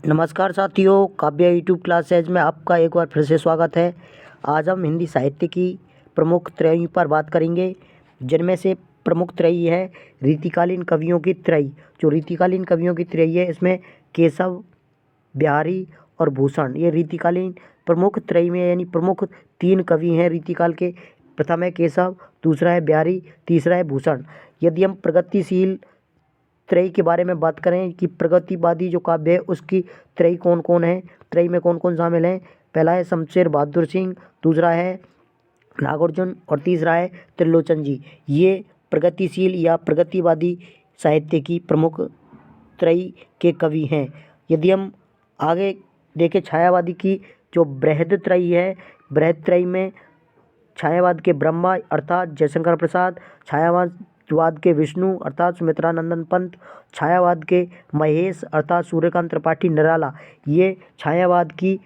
नमस्कार साथियों, काव्य यूट्यूब क्लासेज में आपका एक बार फिर से स्वागत है। आज हम हिंदी साहित्य की प्रमुख त्रयी पर बात करेंगे, जिनमें से प्रमुख त्रयी है रीतिकालीन कवियों की त्रयी। जो रीतिकालीन कवियों की त्रयी है, इसमें केशव, बिहारी और भूषण, ये रीतिकालीन प्रमुख त्रयी में यानी प्रमुख 3 कवि हैं रीतिकाल के। प्रथम है केशव, दूसरा है बिहारी, तीसरा है भूषण। यदि हम प्रगतिशील त्रयी के बारे में बात करें कि प्रगतिवादी जो काव्य है उसकी त्रयी कौन कौन है, त्रयी में कौन कौन शामिल हैं। पहला है शमशेर बहादुर सिंह, दूसरा है नागार्जुन और तीसरा है त्रिलोचन जी। ये प्रगतिशील या प्रगतिवादी साहित्य की प्रमुख त्रयी के कवि हैं। यदि हम आगे देखें छायावादी की जो बृहद त्रयी है, बृहद त्रयी में छायावाद के ब्रह्मा अर्थात जयशंकर प्रसाद, छायावाद के विष्णु अर्थात सुमित्रा नंदन पंत, छायावाद के महेश अर्थात सूर्यकांत त्रिपाठी निराला, ये छायावाद की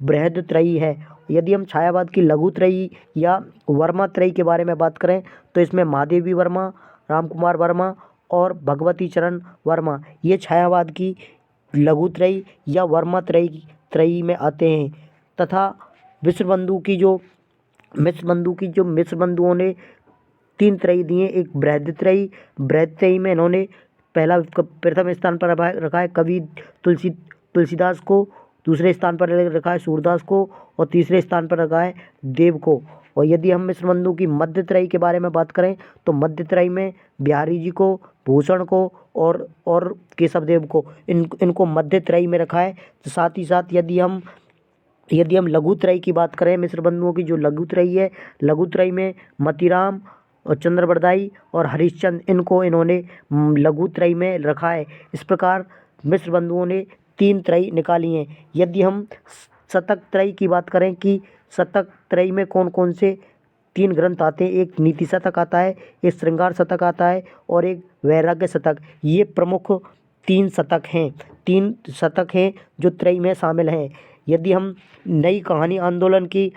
बृहद त्रयी है। यदि हम छायावाद की लघु त्रयी या वर्मा त्रयी के बारे में बात करें तो इसमें महादेवी वर्मा, रामकुमार वर्मा और भगवती चरण वर्मा, ये छायावाद की लघु त्रयी या वर्मा त्रयी में आते हैं। तथा मिश्र बंधुओं ने 3 त्रयी दिए। एक बृहद त्रयी में इन्होंने प्रथम स्थान पर रखा है कवि तुलसीदास को, दूसरे स्थान पर रखा है सूरदास को और तीसरे स्थान पर रखा है देव को। और यदि हम मिश्र बंधु की मध्य त्रयी के बारे में बात करें तो मध्य त्रयी में बिहारी जी को, भूषण को और केशव देव को, इनको मध्य त्रयी में रखा है। तो साथ ही साथ यदि हम लघु त्रयी की बात करें, मिश्र बंधुओं की जो लघु त्रयी है, लघु त्रयी में मतीराम और चंद्रबरदाई और हरिश्चंद्र, इनको इन्होंने लघु त्रयी में रखा है। इस प्रकार मिश्र बंधुओं ने 3 त्रयी निकाली हैं। यदि हम शतक त्रयी की बात करें कि शतक त्रयी में कौन कौन से 3 ग्रंथ आते हैं, एक नीति शतक आता है, एक श्रृंगार शतक आता है और एक वैराग्य शतक। ये प्रमुख 3 शतक हैं जो त्रयी में शामिल हैं। यदि हम नई कहानी आंदोलन की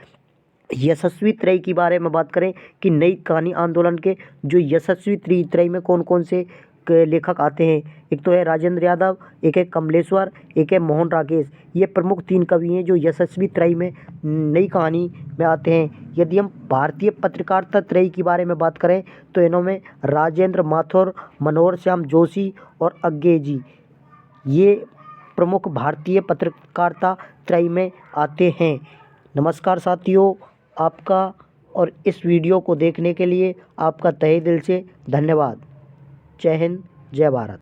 यशस्वी त्रयी के बारे में बात करें कि नई कहानी आंदोलन के जो यशस्वी त्रयी में कौन कौन से लेखक आते हैं, एक तो है राजेंद्र यादव, एक है कमलेश्वर, एक है मोहन राकेश। ये प्रमुख 3 कवि हैं जो यशस्वी त्रयी में नई कहानी में आते हैं। यदि हम भारतीय पत्रकारिता त्रयी के बारे में बात करें तो इनमें राजेंद्र माथुर, मनोहर श्याम जोशी और अज्ञे जी, ये प्रमुख भारतीय पत्रकारिता त्रयी में आते हैं। नमस्कार साथियों, आपका और इस वीडियो को देखने के लिए आपका तहे दिल से धन्यवाद। जय हिंद, जय भारत।